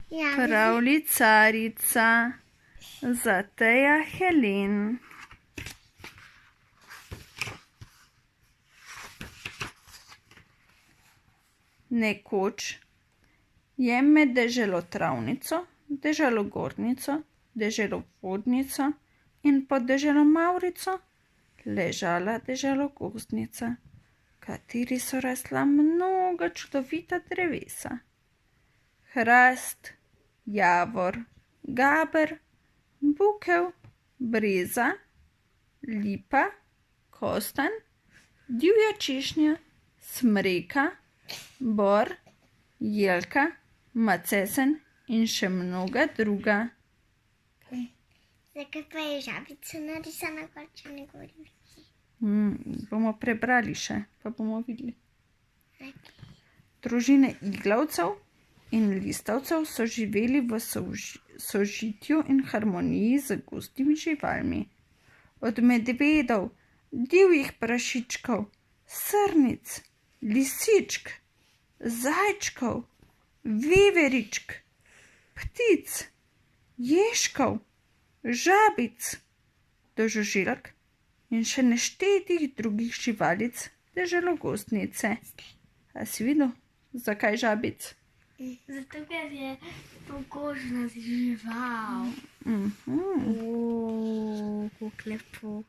Ja, Pravljicarica Zateja Helen. Nekoč je med deželotravnico, deželogornico, deželovodnico in pod deželo Mavrico ležala deželogozdnica, kateri so rasla mnoga čudovita drevesa. Hrast, javor, gaber, bukev, breza, lipa, kostanj, divja češnja, smreka, bor, jelka, macesen in še mnoga druga. Zakaj pa je žabica narisana, kar če ne govorim? Bomo prebrali še, pa bomo videli. Družine iglavcev in listavcev so živeli v sožitju in harmoniji z gostimi živalmi. Od medvedov, divjih prašičkov, srnic, lisičk, zajčkov, veveričk, ptic, ježkov, žabic, do žuželk in še neštetih drugih živalic deželogozdnice. A si videl, zakaj žabic? Zato, ker je pogožna žival. Kako lepo.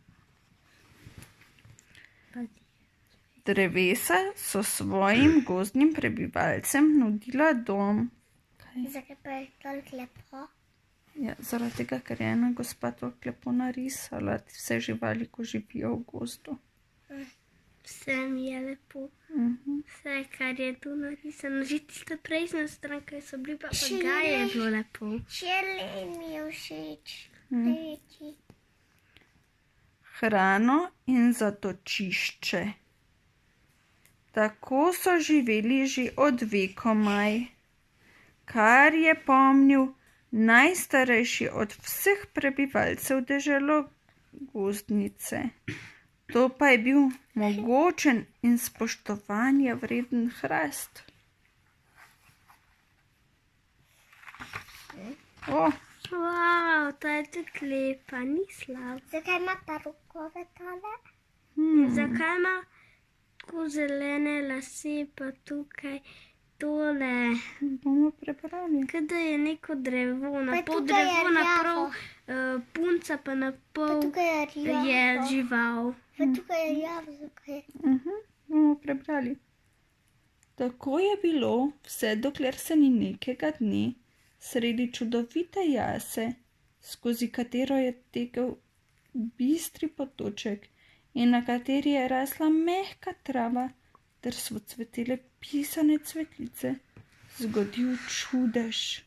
Drevesa so svojim gozdnim prebivalcem nudila dom. Zakaj pa je toliko lepo? Ja, zaradi tega, ker je ena gospa toliko lepo narisala vse živali, ko živijo v gozdu. Vse mi je lepo. Vse, kar je tu narisano. Že tista prejšnja stran, ki so bili papagaji, je bilo lepo. Še mi je všeč. Hrano in zatočišče. Tako so živeli že od vekomaj, kar je pomnil najstarejši od vseh prebivalcev deželogozdnice. To pa je bil mogočen in spoštovanja vreden hrast. Wow, ta je tudi lepa, ni slab. Zakaj ima ta rokove tole? Zakaj ima tako zelene lase, pa tukaj tole? Bomo prebrali. Kaj da je neko drevo, na pol drevo, naprav punca, pa na pol je žival. Pa tukaj je rjavo, zakaj? Bomo prebrali. Tako je bilo vse, dokler se ni nekega dne sredi čudovite jase, skozi katero je tekel bistri potoček in na kateri je rasla mehka trava ter so cvetele pisane cvetlice, zgodil čudež.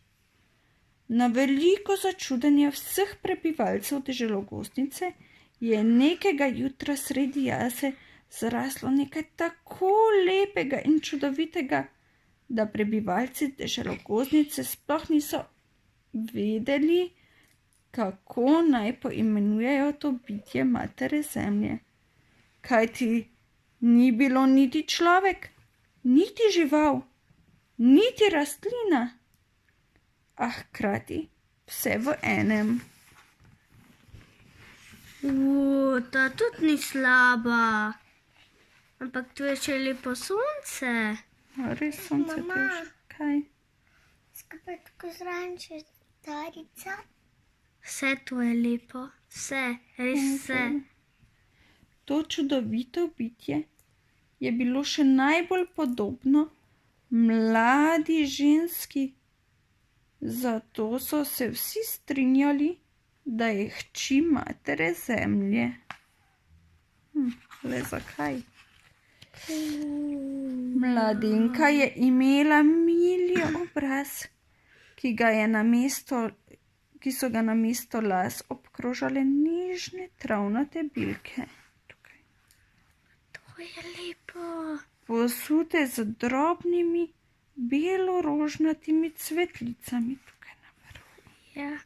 Na veliko začudenje vseh prebivalcev deželogozdnice je nekega jutra sredi jase zraslo nekaj tako lepega in čudovitega, da prebivalci deželogozdnice sploh niso vedeli, kako naj poimenujejo to bitje matere zemlje. Kajti ni bilo niti človek, niti žival, niti rastlina, a hkrati vse v enem. Ta tudi ni slaba. Ampak tu je še lepo sonce. Res sonce tu je še kaj. Skupaj tako zraven še starica. Vse tu je lepo. Vse, res vse. To čudovito bitje je bilo še najbolj podobno mladi ženski. Zato so se vsi strinjali, da je hči matere zemlje. Le zakaj? Mladenka je imela milji obraz, ki so ga namesto las obkrožale nežne travnate bilke. To je lepo. Posute z drobnimi belo-rožnatimi cvetlicami tukaj na vrhu. Ja,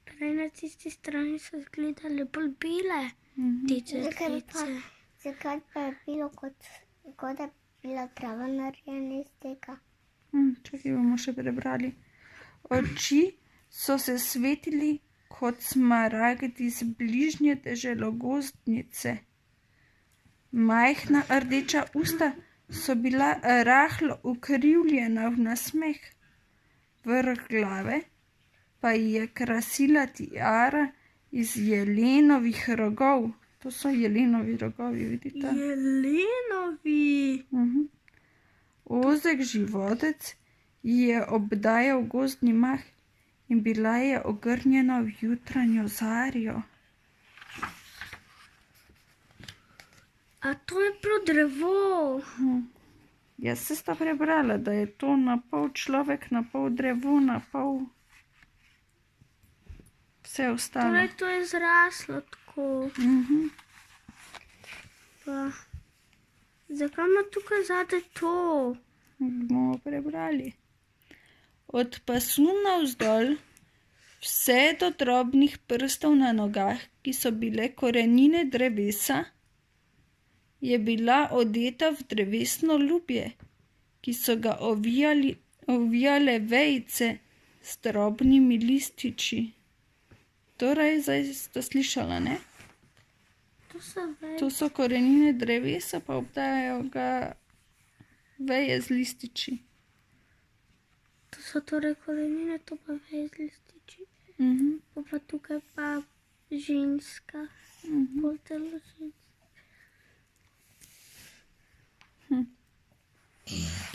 prej na tisti strani so izgledale bolj bele te cvetlice. Zakaj pa je bilo kot da bila trava narejena iz tega? Čakaj, bomo še prebrali. Oči so se svetili kot smaragdi z bližnje deželogozdnice. Majhna rdeča usta so bila rahlo ukrivljena v nasmeh. Vrh glave pa ji je krasila tiara iz jelenovih rogov. To so jelenovi rogovi, vidite? Jelenovi. Ozek životec ji je obdajal gozdni mah in bila je ogrnjena v jutranjo zarjo. A to je prav drevo. Jaz se sta prebrala, da je to na pol človek, na pol drevo, na pol vse ostalo. Torej to je zraslo tako. Pa, zakaj ima tukaj zadaj to? Bomo prebrali. Od pasu navzdol vse do drobnih prstov na nogah, ki so bile korenine drevesa, je bila odeta v drevesno lubje, ki so ga ovijale vejice s drobnimi lističi. Torej, zdaj ste slišala, ne? To so korenine drevesa, pa obdajajo ga veje z lističi. To so torej korenine, to pa veje z lističi. Pa tukaj pa ženska. Poltelo ženska.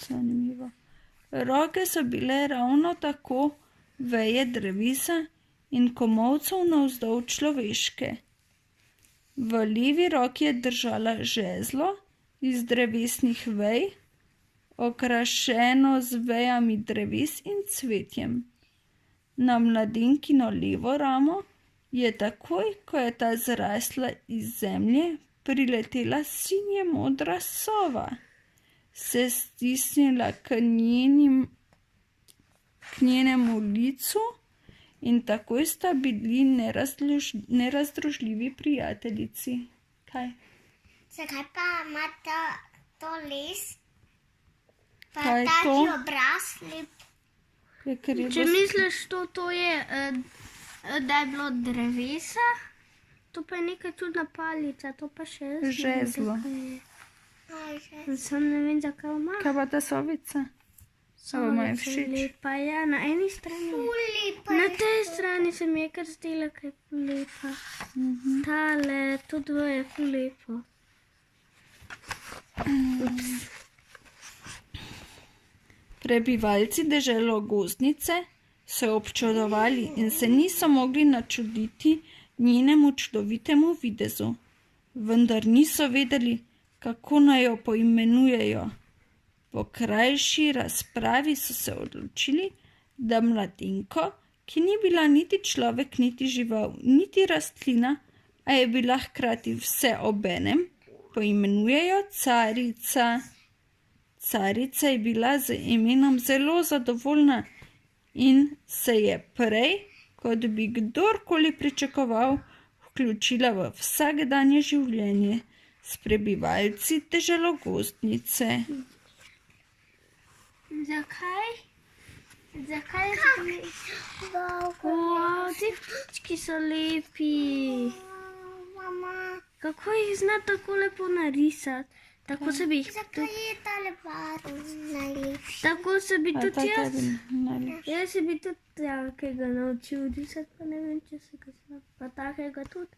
Zanimivo. Roke so bile ravno tako veje drevesa in komolcev navzdol človeške. V levi roki je držala žezlo iz drevesnih vej, okrašeno z vejami dreves in cvetjem. Na mladenkino levo ramo je takoj, ko je ta zrasla iz zemlje, priletela sinje modra sova, se stisnila k njenemu licu in takoj sta bili nerazdružljivi prijateljici. Kaj? Zakaj pa ima to les? Pa Kaj je taki to? obraz lep. Ker Če misliš, to je, da je bilo drevesa, to pa je neka čudna palica, to pa še jaz ne vem, Žezlo. zakaj je. Sam ne vem, zakaj ima. Kaj pa ta sovica? Kaj vam je všeč? Lepa, ja, na eni strani. Na tej strani se mi je kar zdela, kaj je lepa. Tale, to dvoje je ful lepo. Prebivalci deželogozdnice so občudovali in se niso mogli načuditi njenemu čudovitemu videzu, vendar niso vedeli, kako naj jo poimenujejo. Po krajši razpravi so se odločili, da mladenko, ki ni bila niti človek, niti žival, niti rastlina, a je bila hkrati vse obenem, poimenujejo Carica. Carica je bila z imenom zelo zadovoljna in se je prej, kot bi kdorkoli pričakoval, vključila v vsakdanje življenje s prebivalci deželogozdnice. Zakaj? Zakaj je ti ptički so lepi. Kako jih zna tako lepo narisati? Tako se bi jih Zakaj je tale barv najlepši? Tako se bi tudi jaz. Najlepši. Jaz se bi tudi takega naučil risati, pa ne vem, če se ga zna. Pa takega tudi.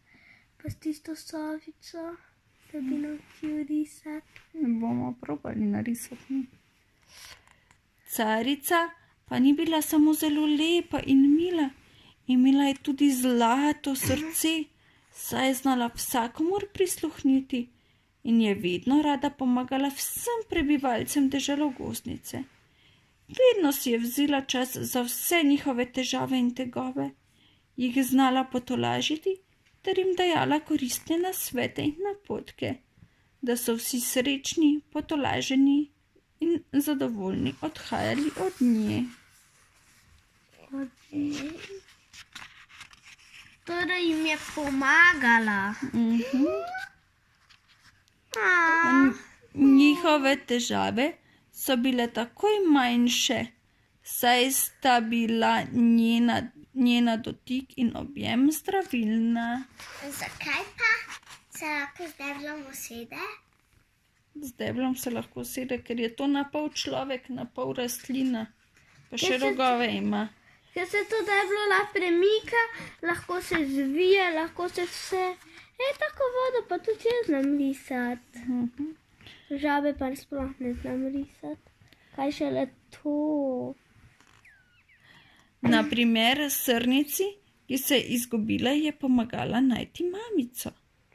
Pa s tisto sovico, da bi naučil risati. Bomo probali narisati. Carica pa ni bila samo zelo lepa in mila, imela je tudi zlato srce, saj je znala vsakomur prisluhniti in je vedno rada pomagala vsem prebivalcem deželogozdnice. Vedno si je vzela čas za vse njihove težave in tegobe, jih znala potolažiti ter jim dajala koristne nasvete in napotke, da so vsi srečni, potolaženi in zadovoljni odhajali od nje. Torej jim je pomagala. Njihove težave so bile takoj manjše, saj sta bila njena dotik in objem zdravilna. Zakaj pa se lahko z deblom usede? Z deblom se lahko usede, ker je to na pol človek, na pol rastlina, pa še rogove ima. Ker se to deblo lahko premika, lahko se zvije, lahko se vse. Tako vodo pa tudi jaz znam risati. Žabe pa sploh ne znam risati. Kaj šele to? Na primer, srnici, ki se je izgubila, je pomagala najti mamico.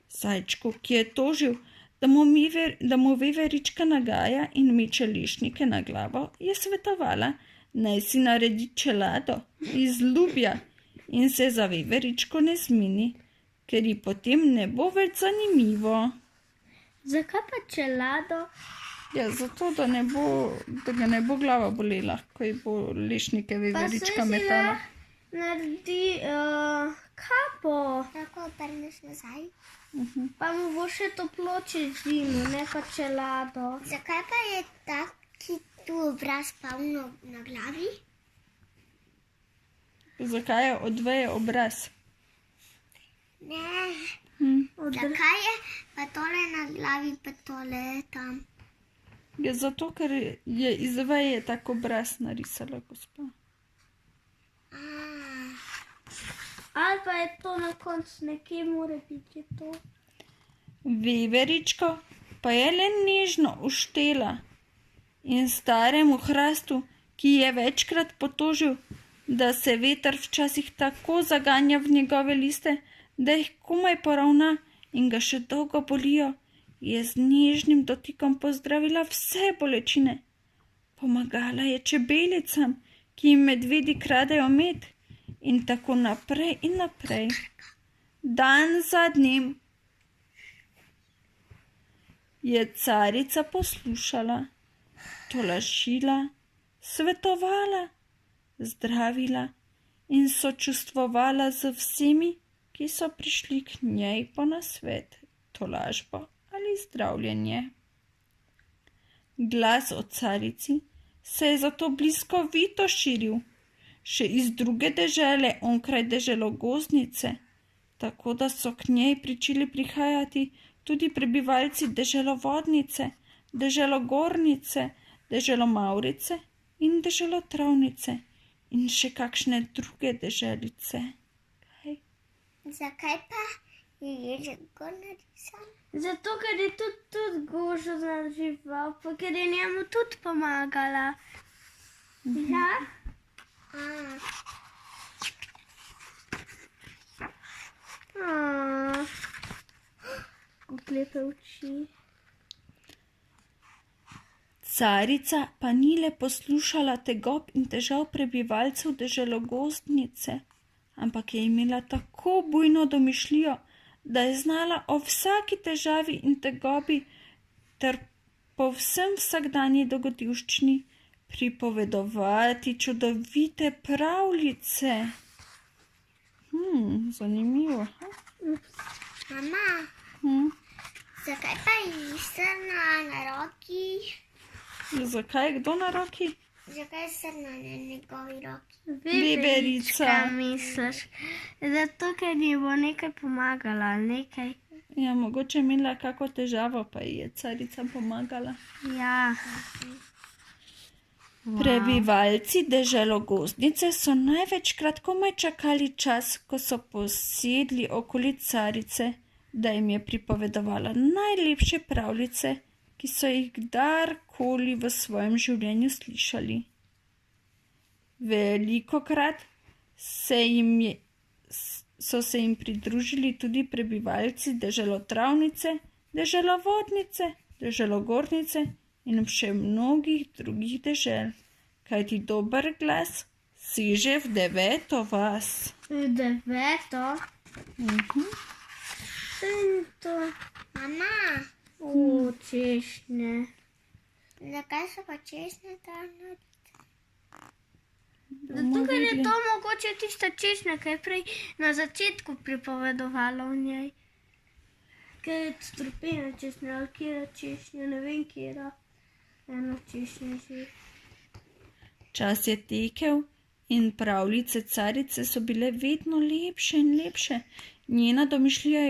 Zajčku, ki je tožil, da mu veverička nagaja in meče lešnike na glavo, je svetovala, naj si naredi čelado iz lubja in se za veveričko ne zmeni, ker ji potem ne bo več zanimivo. Zakaj pa čelado? Ja, zato, da ga ne bo glava bolela, ko ji bo lešnike veverička metala. Naredi kapo, Tako obrneš nazaj. pa mu bo še toplo čez zimo, ne pa čelado. Zakaj pa je taki tu obraz polno na glavi? Zakaj je od veje obraz? Ne. Zakaj je pa tole na glavi, pa tole tam? Je zato, ker je iz veje tak obraz narisala gospa. Ali pa je to na koncu nekje, mora biti to. Veveričko pa je le nežno uštela in staremu hrastu, ki je večkrat potožil, da se veter včasih tako zaganja v njegove liste, da jih komaj poravna in ga še dolgo bolijo, je z nežnim dotikom pozdravila vse bolečine. Pomagala je čebelicam, ki jim medvedi kradejo med, in tako naprej in naprej. Dan za dnem je carica poslušala, tolažila, svetovala, zdravila in sočustvovala z vsemi, ki so prišli k njej po nasvet, tolažbo ali zdravljenje. Glas o carici se je zato bliskovito širil, še iz druge dežele onkraj deželogoznice, tako da so k njej pričeli prihajati tudi prebivalci deželovodnice, deželogornice, deželomavrice in deželotravnice in še kakšne druge deželice. Zakaj pa je ježek gor narisan? Zato, ker je tudi gožo žival, pa ker je njemu tudi pomagala. Ja? Kako lepe oči. Carica pa ni le poslušala tegob in težav prebivalcev deželogozdnice, ampak je imela tako bujno domišljijo, da je znala o vsaki težavi in tegobi ter povsem vsakdanji dogodivščini pripovedovati čudovite pravljice. Zanimivo. Mama, zakaj pa je srna na roki? Zakaj? Kdo na roki? Zakaj je srna na njegovi roki? Veverica. Misliš? Zato, ker ji bo nekaj pomagala, nekaj. Ja, mogoče imela kako težavo, pa ji je carica pomagala. Ja. Prebivalci deželogozdnice so največkrat komaj čakali čas, ko so posedli okoli carice, da jim je pripovedovala najlepše pravljice, ki so jih kdarkoli v svojem življenju slišali. Velikokrat so se jim pridružili tudi prebivalci deželotravnice, deželovodnice, deželogornice in še mnogih drugih dežel, kajti dober glas seže v 9. vas. V 9. To. Mama, Češnje. zakaj so pa češnje tam nariti? Zato, ker je to mogoče tista češnja, ki je prej na začetku pripovedovala o njej. Ker je strupena češnja, ali kjera češnja, ne vem kjera. Eno češnja že. Čas je tekel in pravljice carice so bile vedno lepše in lepše. Njena domišljija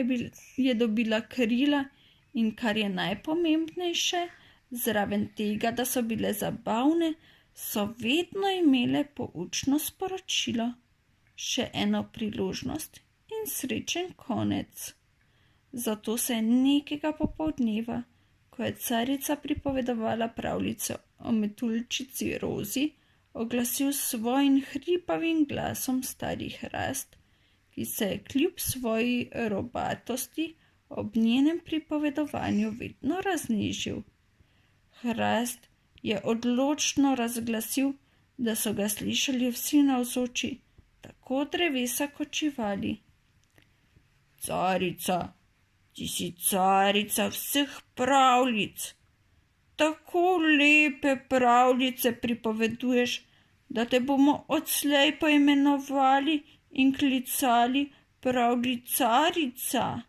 je dobila krila in kar je najpomembnejše, zraven tega, da so bile zabavne, so vedno imele poučno sporočilo. Še eno priložnost in srečen konec. Zato se je nekega popoldneva, ko je carica pripovedovala pravljico o metuljčici Rozi, oglasil s svojim hripavim glasom stari Hrast, ki se je kljub svoji robatosti ob njenem pripovedovanju vedno raznežil. Hrast je odločno razglasil, da so ga slišali vsi navzoči, tako drevesa kot živali. Carica, ti si carica vseh pravljic. Tako lepe pravljice pripoveduješ, da te bomo odslej poimenovali in klicali pravljicarica.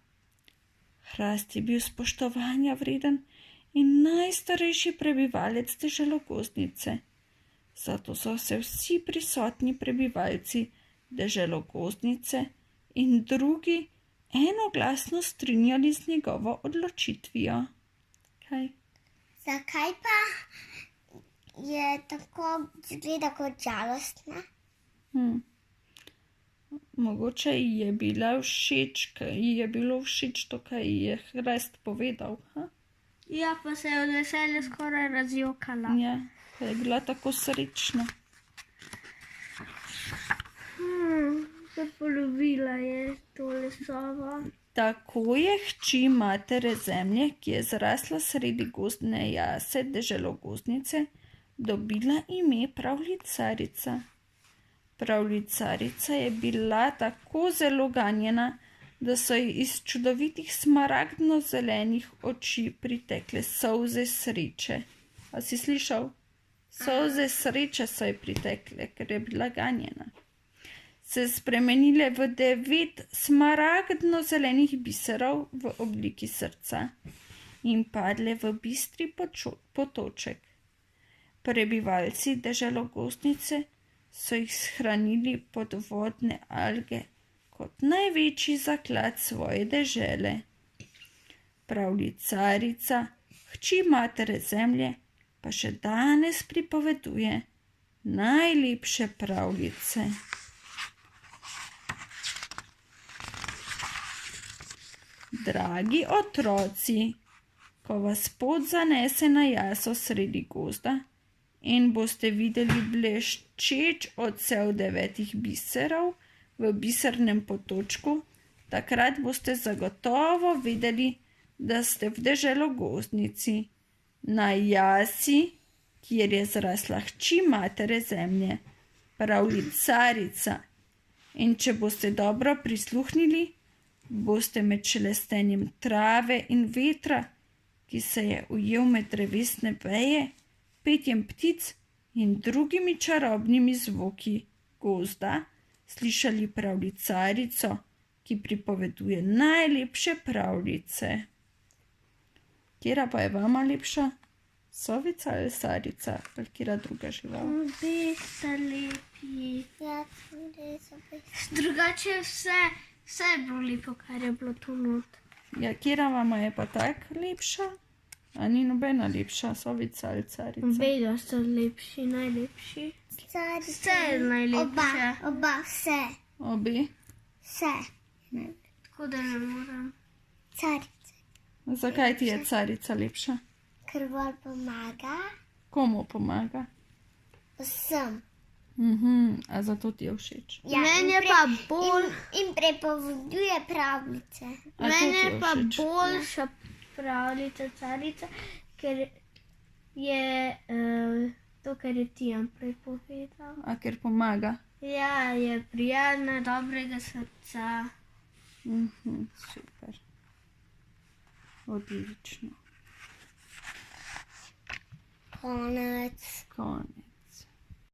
Hrast je bil spoštovanja vreden in najstarejši prebivalec deželogozdnice. Zato so se vsi prisotni prebivalci deželogozdnice in drugi enoglasno strinjali z njegovo odločitvijo. Kaj? Zakaj pa je tako zgleda kot žalostna? Mogoče ji je bilo všeč to, kaj ji je Hrast povedal. Ja, pa se je od veselja skoraj razjokala. Ja, pa je bila tako srečna. Zapolovila je tole sobo. Tako je hči matere Zemlje, ki je zrasla sredi gozdne jase deželogozdnice, dobila ime pravljicarica. Pravljicarica je bila tako zelo ganjena, da so ji iz čudovitih smaragdno-zelenih oči pritekle solze sreče. A si slišal? Solze sreče so ji pritekle, ker je bila ganjena. Se spremenile v 9 smaragdno-zelenih biserov v obliki srca in padle v bistri potoček. Prebivalci deželogozdnice so jih shranili pod vodne alge kot največji zaklad svoje dežele. Pravljicarica, hči matere Zemlje, pa še danes pripoveduje najlepše pravljice. Dragi otroci, ko vas pot zanese na jaso sredi gozda in boste videli bleščeč odsev 9 biserov v bisernem potočku, takrat boste zagotovo vedeli, da ste v deželogozdnici, na jasi, kjer je zrasla hči matere Zemlje, pravljicarica. In če boste dobro prisluhnili, boste med šelestenjem trave in vetra, ki se je ujel med drevesne veje, petjem ptic in drugimi čarobnimi zvoki gozda, slišali pravljicarico, ki pripoveduje najlepše pravljice. Katera pa je vama lepša? Sovica ali sarica? Ali katera druga žival? Obe sta lepi. Ja, tudi so Drugače vse je bilo lepo, kar je bilo tu not. Ja, katera vama je pa tak lepša? A ni nobena lepša, sovica ali carica? Obe sta lepši, najlepši. Vse je najlepše. Oba, vse. Obe? Vse. Tako da ne moram. Carica. Zakaj ti je carica lepša? Ker bolj pomaga. Komu pomaga? Vsem. A zato ti je všeč? Ja, Meni je pa bolj... In prepoveduje pravljice. A to Meni ti je pa všeč? boljša pravljica carica, ker je to, kar je Tijan prepovedal. A ker pomaga? Ja, je prijazna, dobrega srca. Super. Odlično. Konec. Konec.